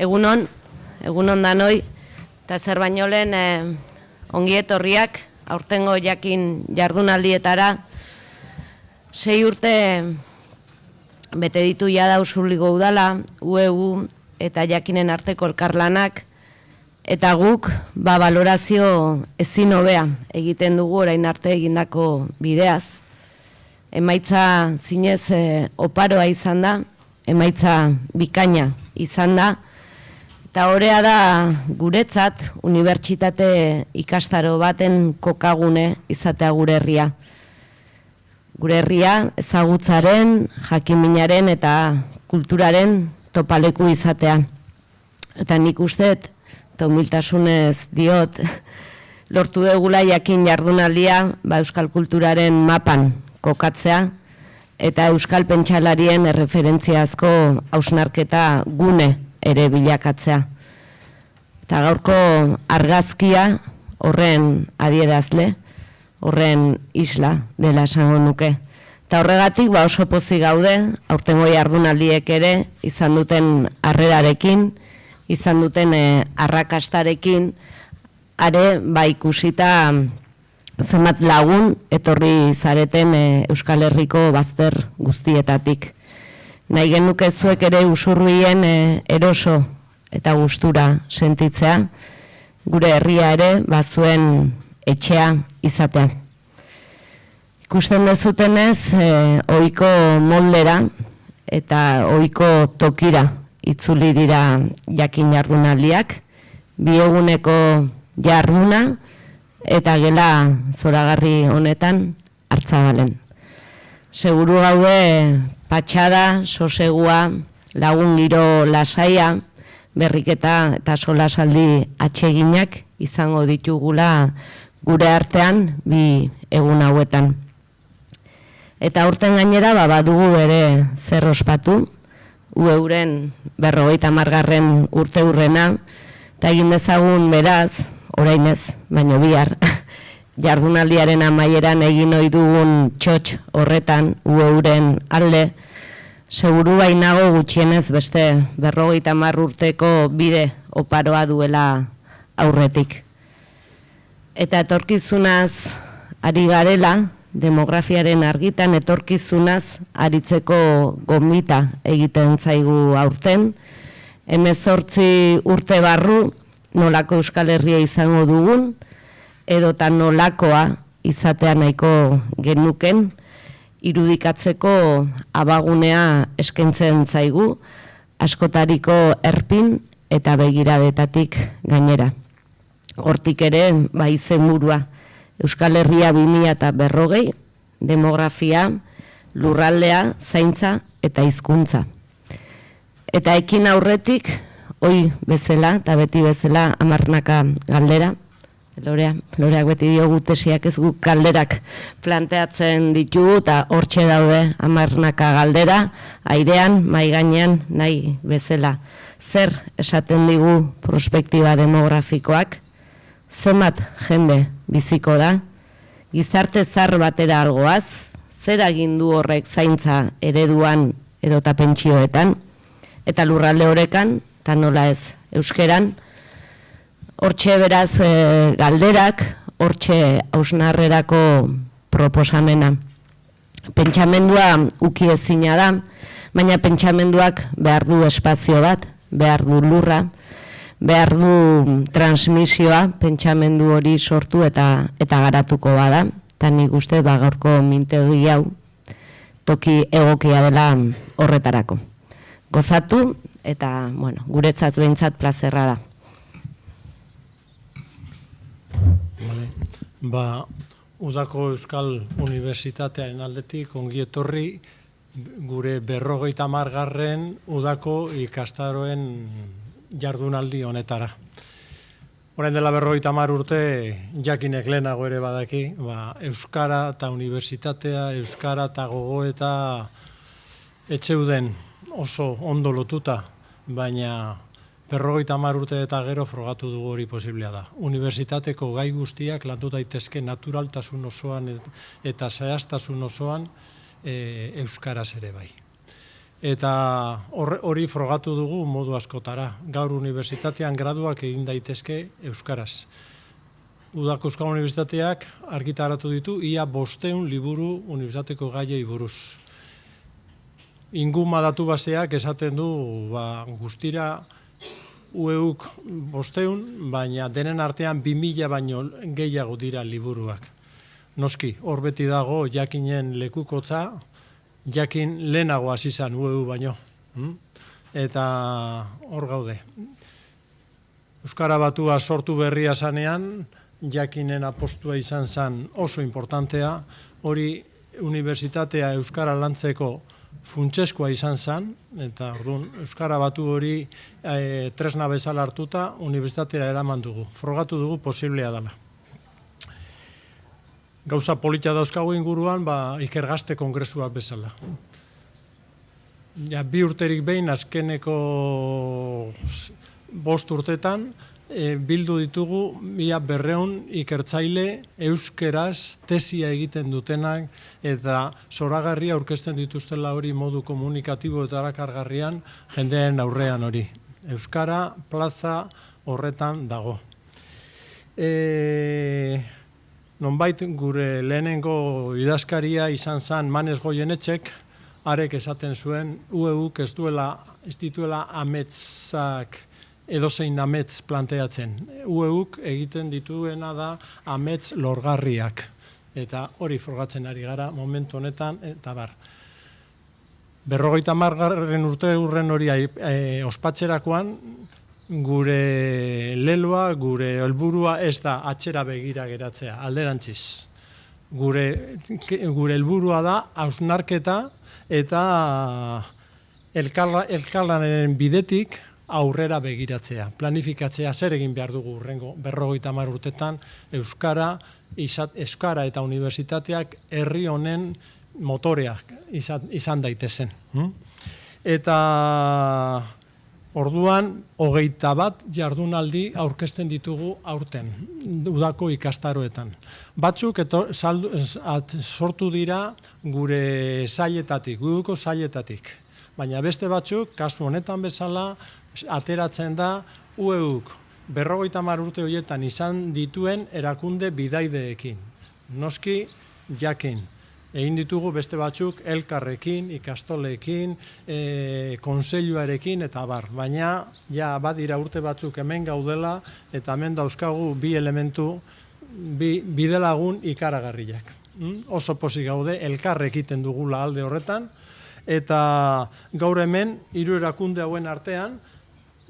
Egunon danoi, eta zer baino lehen ongi etorriak, aurtengo jakin jardunaldietara, 6 urte bete ditu jada Usurliko udala, UEU eta jakinen arteko elkarlanak, eta guk balorazio ezin hobea egiten dugu orain arte egindako bideaz. Emaitza zinez oparoa izan da, emaitza bikaina izan da, eta horea da guretzat unibertsitate ikastaro baten kokagune izatea gure herria. Gure herria ezagutzaren, jakinminaren eta kulturaren topaleku izatea. Eta nik usteet, eta humiltasunez diot, lortu degula jakin jardunaldia euskal kulturaren mapan kokatzea, eta euskal pentsalarien erreferentziazko hausnarketa gune ere bilakatzea. Eta gaurko argazkia horren adierazle, horren isla dela esango nuke. Eta horregatik oso pozik gaude, aurtengo jardunaldiek ere izan duten harrerarekin, izan duten arrakastarekin, are ikusita zenbat lagun etorri zareten Euskal Herriko bazter guztietatik. Nahi genuke zuek ere Usurruien eroso eta gustura sentitzea, gure herria ere bazuen etxea izatea. Ikusten dezutenez, ohiko moldera eta ohiko tokira itzuli dira jakin jardunaldiak, 2 eguneko jarduna eta gela zoragarri honetan Hartzabalen. Seguru gaude patxada, sosegua, lagun giro lasaia, berriketa eta solasaldi atseginak izango ditugula gure artean 2 egun hauetan. Eta aurten gainera badugu ere zer ospatu, UEUren 50. urte hurrena, eta egin dezagun beraz, orain ez, baino bihar, jardunaldiaren amaieran egin ohi dugun txotx horretan UEUren alde, seguru bainago gutxienez beste 50 urteko bide oparoa duela aurretik. Eta etorkizunaz ari garela, demografiaren argitan etorkizunaz aritzeko gomita egiten zaigu aurten, 18 urte barru nolako Euskal Herria izango dugun, edota nolakoa izatea nahiko genuken, irudikatzeko abagunea eskaintzen zaigu, askotariko erpin eta begiradetatik gainera. Hortik ere, izenburua, Euskal Herria 2040, demografia, lurraldea, zaintza eta hizkuntza. Eta ekin aurretik, hoi bezala, eta beti bezala, 10 galdera, Loreak beti diogu tesiak ez guk galderak planteatzen ditugu, eta hortxe daude 10 galdera, airean, mahai gainean, nahi bezala. Zer esaten digu prospektiba demografikoak? Zenbat jende biziko da? Gizarte zahar batera algoaz? Zer agindu horrek zaintza ereduan edota pentsioetan? Eta lurralde horekan, eta nola ez euskeran? Hortxe beraz galderak, hortxe hausnarrerako proposamena. Pentsamendua ukiezina da, baina pentsamenduak behar du espazio bat, behar du lurra, behar du transmisioa, pentsamendu hori sortu eta garatuko bada. Eta nik uste gaurko mintegi hau toki egokia dela horretarako. Gozatu eta guretzat behintzat plazerra da. Udako Euskal Unibertsitatearen aldetik ongi etorri gure 50. udako ikastaroen jardunaldi honetara. Orain dela 50 urte jakinek lehenago ere badaki, Euskara eta unibertsitatea, Euskara eta gogoeta etxeuden oso ondo lotuta, baina 50 urte eta gero frogatu dugu hori posiblea da. Unibertsitateko gai guztiak landu daitezke naturaltasun osoan eta zehaztasun osoan euskaraz ere bai. Eta hori frogatu dugu modu askotara. Gaur unibertsitatean graduak egin daitezke euskaraz. Udako Euskal Unibertsitateak argitaratu ditu ia 500 liburu unibertsitateko gaiei buruz. Inguma datu baseak esaten du guztira UEUk 500, baina denen artean 2000 baino gehiago dira liburuak. Noski, hor beti dago jakinen lekukotza, jakin lehenago hasi zen UEU baino. Eta hor gaude. Euskara Batua sortu berria zanean, jakinen apostua izan zen oso importantea, hori unibertsitatea euskara lantzeko funtseskoa izan zen, eta orduan Euskara Batu hori tresna bezala hartuta unibertsitatera eraman dugu. Frogatu dugu posiblea dela. Gauza polita dauzkagu inguruan, ikergazte kongresuak bezala. 2 urterik behin azkeneko 5 urtetan, bildu ditugu 200 ikertzaile euskeraz tesia egiten dutenak eta zoragarria aurkezten dituztela hori modu komunikatibo eta erakargarrian jendeen aurrean hori. Euskara plaza horretan dago. Nonbait gure lehenengo idazkaria izan zen Manes Goyenetxek, harek esaten zuen UEUk ez dituela ametsak edozein amets planteatzen. UEUk egiten dituena da amets lorgarriak. Eta hori frogatzen ari gara momentu honetan, eta bar. 50. urte urren hori ospatzerakoan, gure leloa, gure helburua ez da atzera begira geratzea, alderantziz. Gure helburua da hausnarketa eta elkarlanaren bidetik aurrera begiratzea, planifikatzea zer egin behar dugu urrengo 50 urtetan euskara eta unibertsitateak herri honen motoreak izan daitezen. Eta orduan 21 jardunaldi aurkezten ditugu aurten, udako ikastaroetan. Batzuk sortu dira gure sailetatik, guduko sailetatik. Baina beste batzuk, kasu honetan bezala, ateratzen da UEUk 50 urte horietan izan dituen erakunde bidaideekin. Noski, jakin. Egin ditugu beste batzuk elkarrekin, ikastoleekin, kontseiluarekin eta bar. Baina, badira urte batzuk hemen gaudela eta hemen dauzkagu 2 elementu, bidelagun ikaragarriak. Oso pozik gaude, elkar egiten dugula alde horretan, eta gaur hemen, 3 erakunde hauen artean,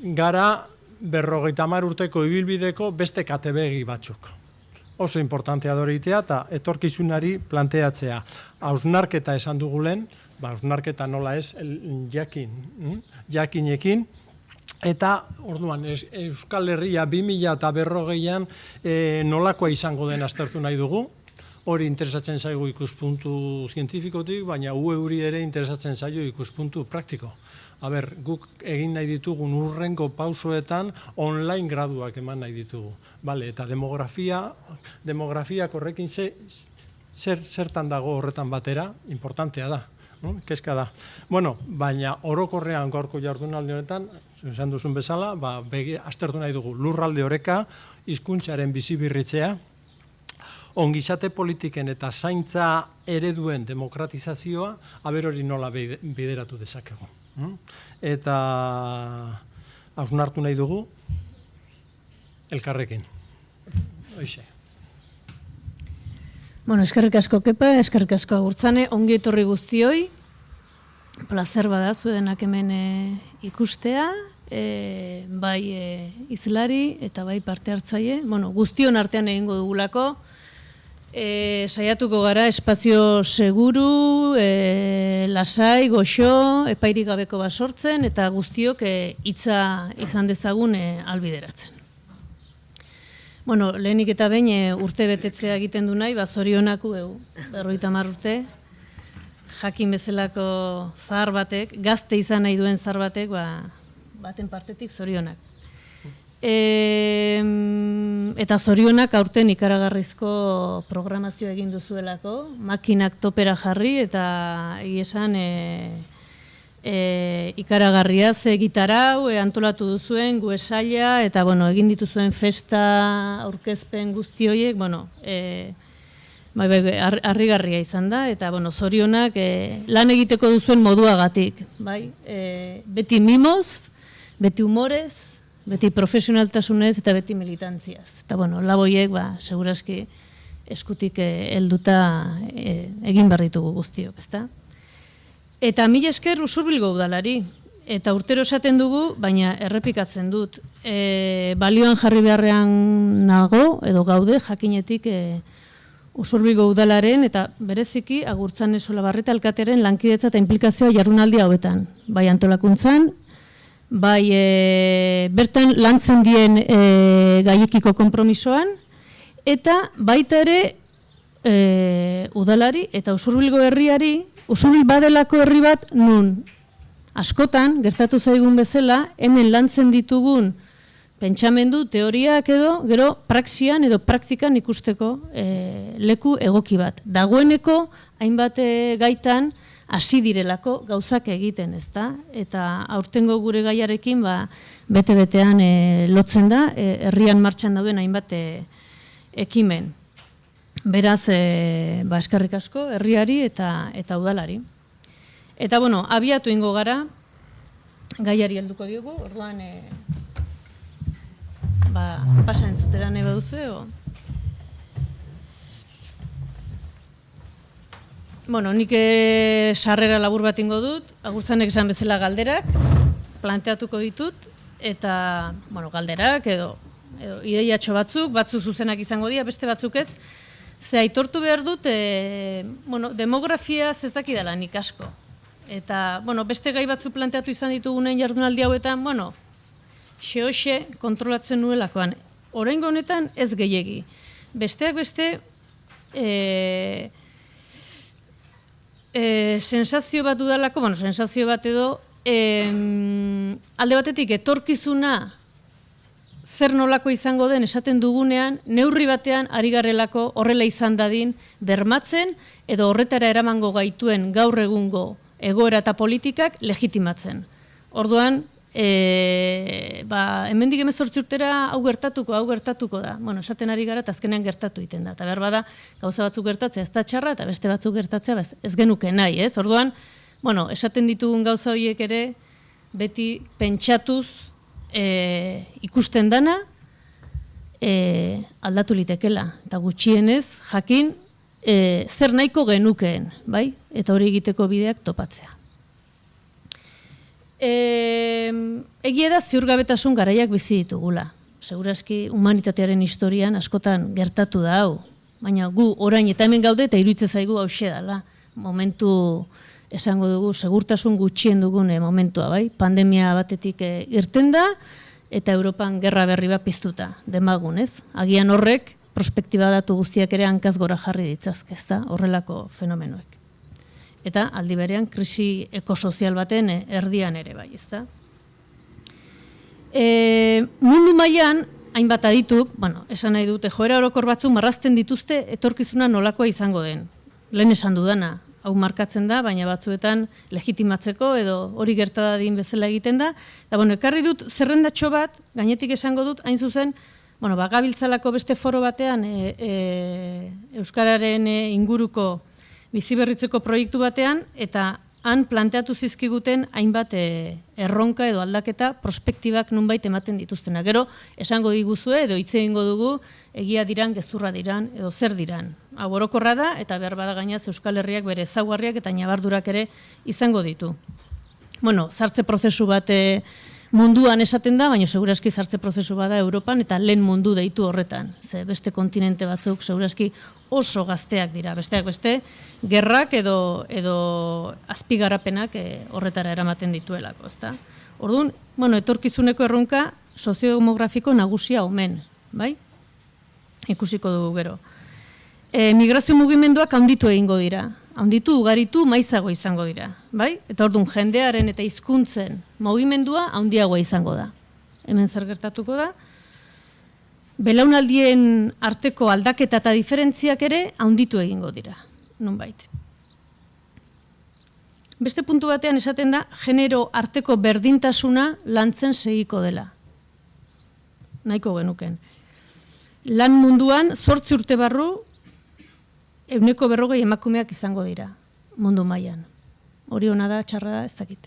gara 50 urteko ibilbideko beste katebegi batzuk. Oso importantea doritea eta etorkizunari planteatzea. Hausnarketa esan dugu lehen, hausnarketa nola ez, jakinekin, eta orduan Euskal Herria 2040an nolakoa izango den aztertu nahi dugu. Hori interesatzen zaigu ikuspuntu zientifikotik, baina UEUri ere interesatzen zaio ikuspuntu praktiko. Guk egin nahi ditugun urrengo pausoetan online graduak eman nahi ditugu. Eta demografiak horrekin zertan dago horretan batera, importantea da, kezka da. Baina orokorrean gaurko jardunaldi honetan, esan duzun bezala, aztertu nahi dugu lurralde oreka, hizkuntzaren bizibirritzea, ongizate politiken eta zaintza ereduen demokratizazioa, hori nola bideratu dezakegu. Eta hausnartu nahi dugu elkarrekin. Hoxe. Eskerrik asko Kepa, eskerrik asko Agurtzane, ongi etorri guztioi. Plazer bada zuedenak hemen ikustea, bai izlari eta bai parte hartzaile. Guztion artean egingo dugulako. Saiatuko gara espazio seguru, lasai, goxo, epairik gabeko bat sortzen eta guztiok hitza izan dezagun albideratzen. Lehenik eta behin urte betetzea egiten du nahi, zorionak UEU, 50 urte, jakin bezalako zahar batek, gazte izan nahi duen zahar batek, baten partetik zorionak. Eta zorionak aurten ikaragarrizko programazioa egin duzuelako, makinak topera jarri eta esan ikaragarria ze gitarau antolatu duzuen gu esaila eta bueno, egin dituzuen festa aurkezpen guzti horiek, bueno, harrigarria izan da eta bueno, zorionak lan egiteko duzuen moduagatik, bai? Beti mimoz, beti humorez, beti profesionaltasunez eta beti militantziaz. Eta bueno, laboiek segurazki eskutik helduta egin behar ditugu guztiok, ezta? Eta mila esker Usurbilgo udalari. Eta urtero esaten dugu, baina errepikatzen dut. Balioan jarri beharrean nago, edo gaude, jakinetik Usurbilgo udalaren, eta bereziki Agurtzane Solabarreta alkatearen lankidetza eta implikazioa jardunaldi hauetan. Bai antolakuntzan, bai bertan lantzen dien gaiekiko konpromisoan, eta baita ere udalari eta Usurbilgo herriari, Usurbil badelako herri bat nun askotan, gertatu zaigun bezala, hemen lantzen ditugun pentsamendu, teoriak edo, gero praxian edo praktikan ikusteko leku egoki bat. Dagoeneko, hainbat gaitan, hasi direlako gauzak egiten, ezta? Eta aurtengo gure gaiarekin, bete-betean lotzen da, herrian martxan dauden hainbat ekimen. Beraz, eskerrik asko, herriari eta udalari. Eta, bueno, abiatu ingo gara, gaiari helduko diogu, orduan, pasa entzutera nahi baduzue, Bueno, nik sarrera labur bat ingo dut, Agurtzanek esan bezala galderak, planteatuko ditut, eta, bueno, galderak edo ideiatxo batzu zuzenak izango dira, beste batzuk ez, ze aitortu behar dut, demografia ez dakidala nik asko. Eta, bueno, beste gai batzu planteatu izan ditugunen jardunaldi hauetan, bueno, xe-oxe kontrolatzen nuelakoan. Oraingo honetan ez gehiegi. Besteak beste, sensazio bat dudalako, bueno, sensazio bat edo, alde batetik etorkizuna zer nolako izango den esaten dugunean, neurri batean ari garelako horrela izan dadin bermatzen edo horretara eramango gaituen gaur egungo egoera eta politikak legitimatzen. Orduan, hemendik 18 urtera hau gertatuko da. Bueno, esaten ari gara eta azkenean gertatu egiten da. Eta behar bada, gauza batzuk gertatzea ez da txarra eta beste batzuk gertatzea ez genuke nahi, ez? Orduan, bueno, esaten ditugun gauza horiek ere, beti pentsatuz ikusten dana aldatu litekela. Eta gutxienez, jakin, zer nahiko genukeen, bai? Eta hori egiteko bideak topatzea. Egia da ziurgabetasun garaiak bizi ditugula. Segurazki humanitatearen historian askotan gertatu da hau. Baina gu orain eta hemen gaude eta iruditzen zaigu hauxe dela. Momentu esango dugu segurtasun gutxien dugun momentua, bai? Pandemia batetik irten da eta Europan gerra berri bat piztuta demagun, ez? Agian horrek prospektiba datu guztiak ere hankaz gora jarri ditzazke, ezta? Horrelako fenomenoek. Eta aldi berean krisi ekosozial baten erdian ere bai, ezta? Mundu mailan hainbat adituk, bueno, esan nahi dute, joera orokor batzuk marrazten dituzte etorkizuna nolakoa izango den. Lehen esan dudana, hau markatzen da, baina batzuetan legitimatzeko edo hori gertadadin bezala egiten da. Eta, bueno, ekarri dut zerrendatxo bat, gainetik esango dut, hain zuzen, bueno, gabiltzalako beste foro batean Euskararen inguruko biziberritzeko proiektu batean, eta han planteatu zizkiguten hainbat erronka edo aldaketa prospektibak nunbait ematen dituztena. Gero, esango diguzue edo hitz egingo dugu egia diran, gezurra diran edo zer diran. Hau orokorra da eta behar bada gainaz Euskal Herriak bere ezaugarriak eta ñabardurak ere izango ditu. Bueno, sartze prozesu bat munduan esaten da, baina segurazki sartze prozesu bada Europan eta lehen mundu deitu horretan. Ze beste kontinente batzuk segurazki oso gazteak dira. Besteak beste, gerrak edo azpigarapenak horretara eramaten dituelako, ezta? Orduan, bueno, etorkizuneko erronka soziodemografiko nagusia omen, bai? Ikusiko dugu gero. Migrazio mugimenduak handitu egingo dira. Handitu, ugaritu, maizago izango dira, bai? Eta orduan, jendearen eta hizkuntzen mugimendua handiagoa izango da. Hemen zer gertatuko da? Belaunaldien arteko aldaketa eta diferentziak ere handitu egingo dira, nonbait. Beste puntu batean esaten da, genero arteko berdintasuna lantzen segiko dela. Nahiko genuken. Lan munduan, 8 urte barru, 140 emakumeak izango dira, mundu mailan. Hori ona da, txarra da, ez dakit.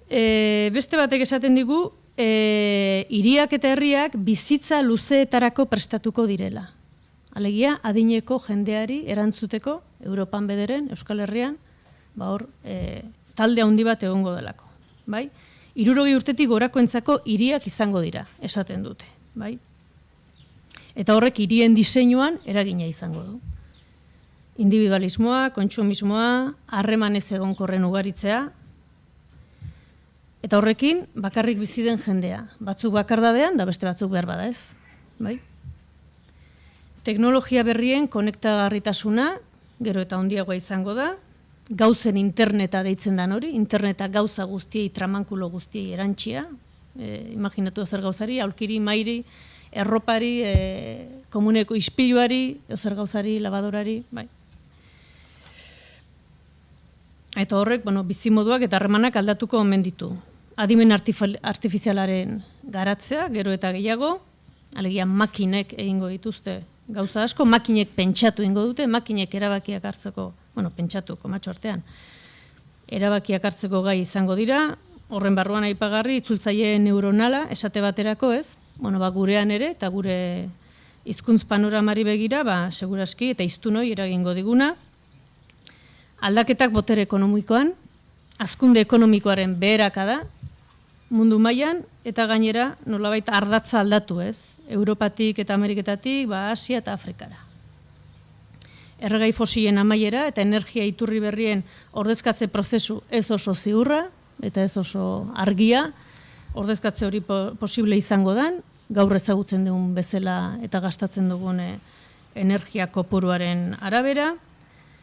Beste batek esaten digu, hiriak eta herriak bizitza luzeetarako prestatuko direla. Alegia, adineko jendeari erantzuteko, Europan bederen, Euskal Herrian, talde handi bat egongo delako. 60 urtetik gorakoentzako hiriak izango dira, esaten dute. Eta horrek hirien diseinuan eragina izango du. Individualismoa, kontsumismoa, harremanez egonkorren ugaritzea, eta horrekin bakarrik bizi den jendea. Batzuk bakardadean, da beste batzuk behar bada ez. Teknologia berrien konektagarritasuna, gero eta handiagoa izango da, gauzen interneta deitzen dan hori, interneta gauza guztiei, tramankulo guztiei erantxia, imaginatu zer gauzari, aulkiri, mairi, erropari, komuneko ispiluari, zer gauzari, labadorari, Eta horrek, bizimoduak eta harremanak aldatuko omen ditu. Adimen artifizialaren garatzea, gero eta gehiago, alegia makinek egingo dituzte gauza asko, makinek pentsatu egingo dute, makinek erabakiak hartzeko, pentsatu, komatxo artean, erabakiak hartzeko gai izango dira, horren barruan aipagarri, itzultzaile neuronala, esate baterako ez, gurean ere, eta gure hizkuntz panoramari begira, seguraski, eta hiztunoi eragingo diguna, aldaketak botere ekonomikoan, hazkunde ekonomikoaren beheraka da, mundu mailan eta gainera nolabait ardatza aldatu ez, Europatik eta Ameriketatik, Asia eta Afrikara. Erregai fosilen amaiera eta energia iturri berrien ordezkatze prozesu ez oso ziurra eta ez oso argia, ordezkatze hori posible izango dan, gaur ezagutzen dugun bezala eta gastatzen dugun energia kopuruaren arabera,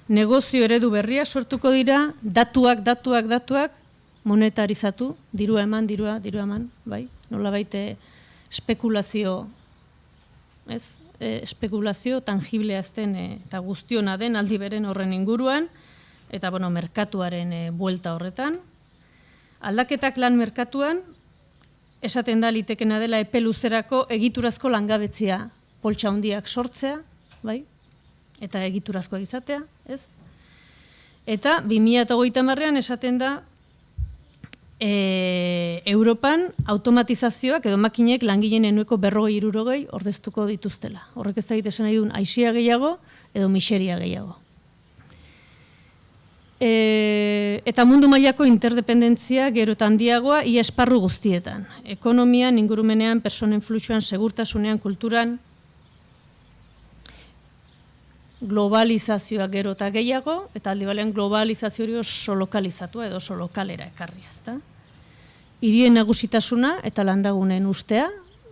negozio eredu berria sortuko dira, datuak, monetarizatu, dirua eman, nolabait espekulazio, espekulazio tangiblea ezten eta guztiona den aldi beren horren inguruan, eta merkatuaren buelta horretan. Aldaketak lan merkatuan, esaten da litekena dela epe luzerako egiturazko langabetzia poltsa handiak sortzea, eta egiturazkoak izatea, ez? Eta 2030ean esaten da Europan automatizazioak edo makinek langileen ehuneko 40-60 ordeztuko dituztela. Horrek ez da esan nahi duen aisia gehiago edo miseria gehiago. Eta mundu mailako interdependentzia gero eta handiagoa ia esparru guztietan. Ekonomian, ingurumenean, personen fluxuan, segurtasunean, kulturan, globalizazioa gero eta gehiago, eta aldi balean globalizazio hori oso lokalizatua edo oso lokalera ekarria, ezta? Hirien nagusitasuna eta landagunen ustea,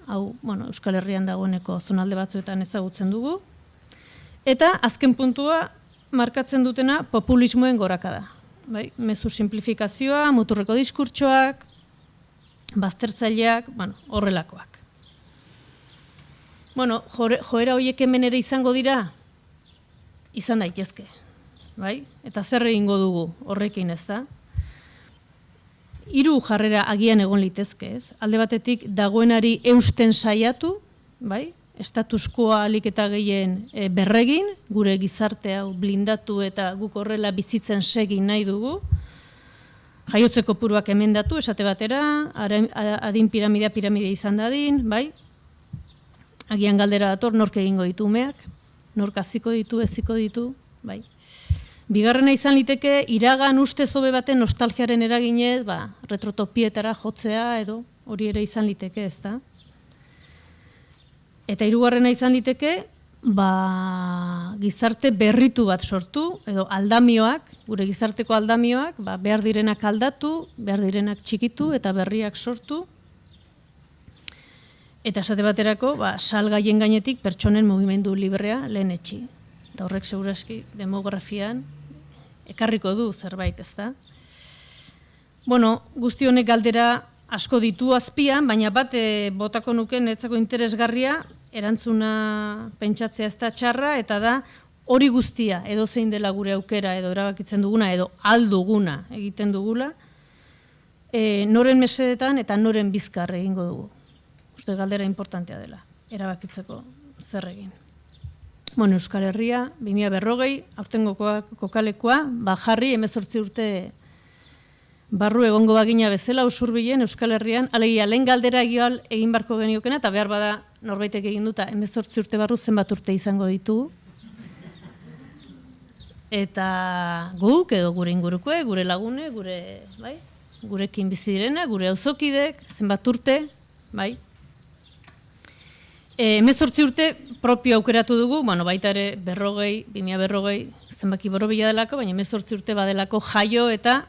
hau, Euskal Herrian dagoeneko zonalde batzuetan ezagutzen dugu, eta azken puntua markatzen dutena populismoen gorakada. Mezu simplifikazioa, muturreko diskurtsoak, baztertzaileak, horrelakoak. Joera horiek hemen ere izango dira, izan daitezke, Eta zer egingo dugu horrekin, ez da? 3 jarrera agian egon litezke, ez? Alde batetik dagoenari eusten saiatu, Status quoa alik eta gehien berregin, gure gizarte hau blindatu eta guk horrela bizitzen segin nahi dugu. Jaiotze kopuruak emendatu, esate batera, adin piramidea izan dadin, Agian galdera dator, nork egingo ditu umeak, nork haziko ditu, eziko ditu, Bigarrena izan liteke, iragan uste zobe baten nostalgiaren eraginez, retrotopietara jotzea edo hori ere izan liteke, ez da? Eta 3. izan liteke, gizarte berritu bat sortu, edo aldamioak, gure gizarteko aldamioak, behar direnak aldatu, behar direnak txikitu eta berriak sortu. Eta esate baterako, salgaien gainetik pertsonen mugimendu librea lehen etxi. Eta horrek seguraski demografian ekarriko du zerbait, ez da? Guzti honek galdera asko ditu azpian, baina bat botako nuken etzako interesgarria, erantzuna pentsatzea ez da txarra, eta da hori guztia edo zein dela gure aukera edo erabakitzen duguna edo alduguna egiten dugula, noren mesedetan eta noren bizkar egingo dugu. Uste galdera importantea dela, erabakitzeko zer egin. Bueno, Euskal Herria, 2040, aurtengo kokalekua, jarri 18 urte barru egongo bagina bezala Usurbilen Euskal Herrian, alegia lehen galdera egin barko geniokena, eta behar bada norbaitek egin duta 18 urte barru zenbat urte izango ditugu. Eta guk edo gure ingurukue, gure lagune, gurekin bizi direna, gure auzokidek, zenbat urte, bai. 18 urte propio aukeratu dugu, bueno, baita ere 2040, zenbaki borobila delako, baina 18 urte badelako jaio eta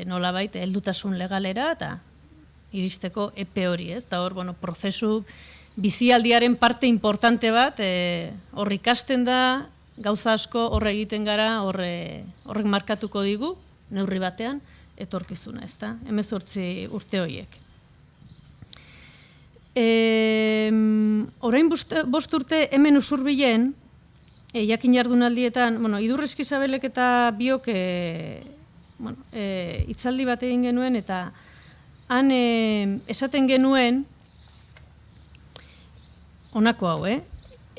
nolabait heldutasun legalera eta iristeko epe hori, ez? Eta hor, bueno, prozesu bizialdiaren parte importante bat hor ikasten da, gauza asko horre egiten gara, horrek markatuko digu, neurri batean, etorkizuna, ez da? 18 urte horiek. Orain bost urte hemen Usurbilen, jakin jardunaldietan, Idurreski Isabelek eta biok hitzaldi bat egin genuen, eta han esaten genuen, honako hau,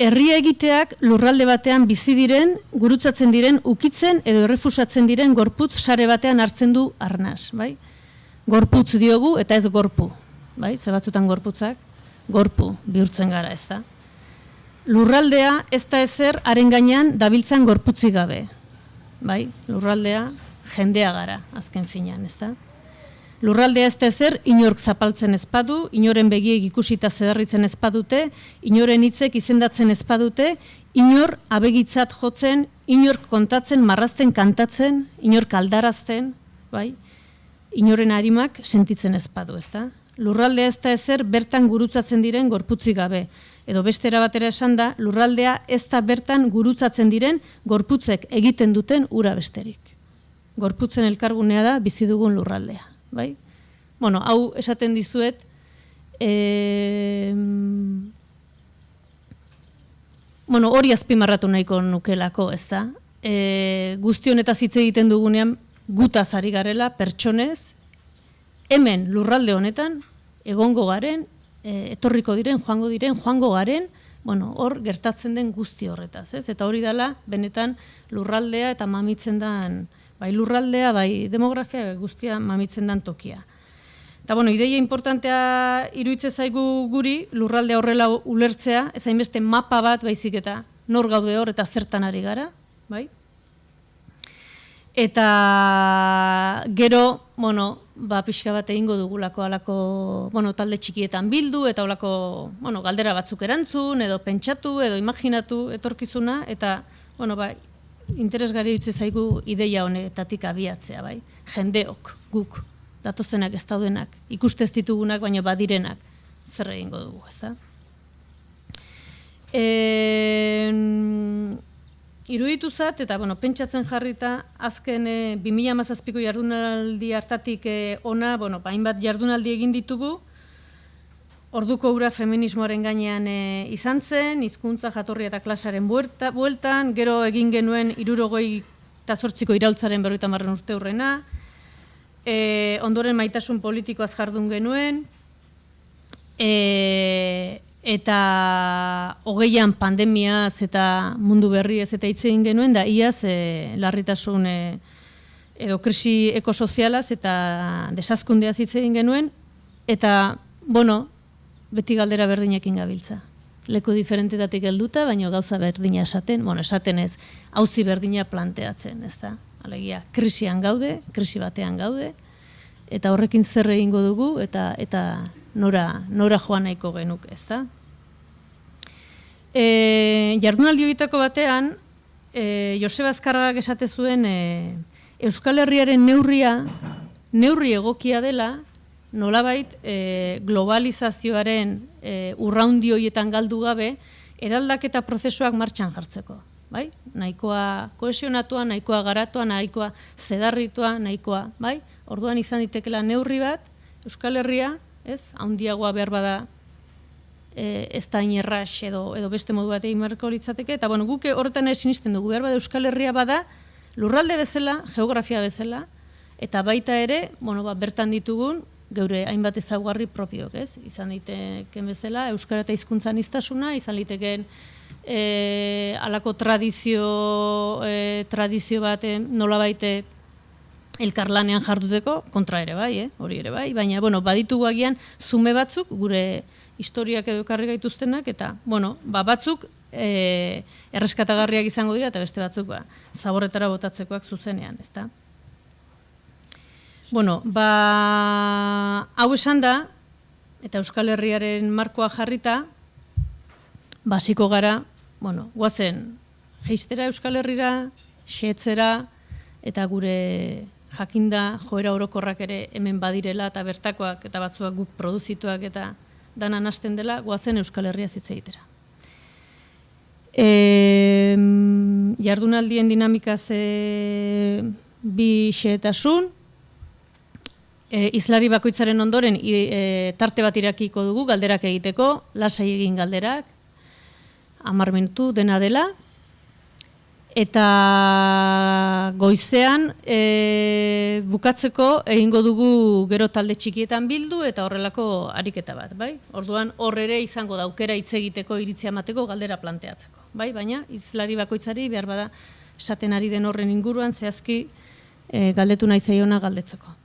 herria egiteak lurralde batean bizi diren, gurutzatzen diren, ukitzen edo errefusatzen diren gorputz sare batean hartzen du arnaz, bai? Gorputz diogu eta ez gorpu, bai? Ze batzutan gorputzak, gorpu bihurtzen gara, ez da? Lurraldea ez da ezer haren gainean dabiltzan gorputzik gabe, bai? Lurraldea jendea gara, azken finean, ez da? Lurraldea ez da ezer, inork zapaltzen ezpadu, inoren begiek ikusita zedarritzen ezpadute, inoren hitzek izendatzen ezpadute, inor abegitzat jotzen, inork kontatzen, marrazten, kantatzen, inork aldarazten, bai? Inoren harimak sentitzen ezpadu, ez da? Lurraldea ez da ezer, bertan gurutzatzen diren gorputzik gabe. Edo bestera batera esan da, lurraldea ez da bertan gurutzatzen diren gorputzek egiten duten ura besterik. Gorputzen elkargunea da bizi dugun lurraldea. Bai? Bueno, hau esaten dizuet, hori azpimarratu nahiko nukelako, ez da? Guzti honetaz hitz egiten dugunean gutaz ari garela, pertsonez, hemen lurralde honetan, egongo garen, etorriko diren, joango garen, hor gertatzen den guzti horretaz, ez? Eta hori dela, benetan lurraldea eta mamitzen den, bai lurraldea, bai demografia, guztia mamitzen dan tokia. Eta, ideia importantea iruditzen zaigu guri, lurraldea horrela ulertzea, ez hainbeste mapa bat baizik eta nor gaude hor eta zertan ari gara, bai? Eta gero, pixka bat egingo dugulako alako, talde txikietan bildu, eta olako, galdera batzuk erantzun, edo pentsatu, edo imaginatu etorkizuna, eta, interesgarri utzi zaigu ideia honetatik abiatzea, bai? Jendeok, guk, datozenak ez daudenak, ikuste ez ditugunak, baina badirenak, zer egingo dugu, ez da? Iruditu zat, eta pentsatzen jarrita, azken 2017ko jardunaldi hartatik ona, hainbat jardunaldi egin ditugu, orduko ura feminismoaren gainean izan zen, hizkuntza jatorria eta klasaren bueltan, gero egin genuen 78ko iraultzaren 50. urte hurrena, ondoren maitasun politikoaz jardun genuen, eta 20an pandemiaz eta mundu berriez eta hitz egin genuen, da iaz larritasun edo krisi ekosozialaz eta desazkundeaz hitz egin genuen, eta, beti galdera berdinekin gabiltza. Leku diferentetatik helduta, baina gauza berdina esaten, esaten ez, auzi berdina planteatzen, ez da? Alegia, krisian gaude, krisi batean gaude, eta horrekin zer egingo dugu, eta nora joan nahiko genuk, ez da? Jardunaldi horietako batean, Joseba Azkarragak esate zuen, Euskal Herriaren neurri egokia dela, nolabait globalizazioaren urraundi horietan galdu gabe, eraldaketa prozesuak martxan jartzeko. Bai? Nahikoa kohesionatua, nahikoa garatua, nahikoa zedarritua, nahikoa, bai? Orduan izan ditekela neurri bat, Euskal Herria, ez? Handiagoa behar bada ez da inerras edo beste modu bat egin marko litzateke, eta bueno, guk horretan sinisten dugu, behar bada Euskal Herria bada, lurralde bezala, geografia bezala, eta baita ere, bueno, bertan ditugun, geure hainbat ezaugarri propioak, ez? Izan liteken bezala, euskara eta hizkuntza aniztasuna, izan liteken halako tradizio bat nolabait elkarlanean jarduteko, kontra ere bai, hori ere bai, baina, bueno, baditugu agian zume batzuk, gure historiak edo ekarri gaituztenak, eta, bueno, batzuk erreskatagarriak izango dira, eta beste batzuk, zaborretara botatzekoak zuzenean, ezta? Bueno, hau esan da, eta Euskal Herriaren markoa jarrita, basiko gara, bueno, guazen jeistera Euskal Herrira, xeetzera, eta gure jakinda joera orokorrak ere hemen badirela, eta bertakoak eta batzuak guk produzituak eta danan hasten dela, guazen Euskal Herria hitz egitera. Jardunaldien dinamikaz bi xehetasun, izlari bakoitzaren ondoren tarte bat irakiko dugu, galderak egiteko, lasai egin galderak, 10 minutu dena dela, eta goizean bukatzeko egingo dugu gero talde txikietan bildu eta horrelako ariketa bat, bai? Orduan hor ere izango da aukera hitz egiteko, iritzia emateko, galdera planteatzeko, bai? Baina izlari bakoitzari behar bada esaten ari den horren inguruan zehazki galdetu nahi zaiona galdetzeko.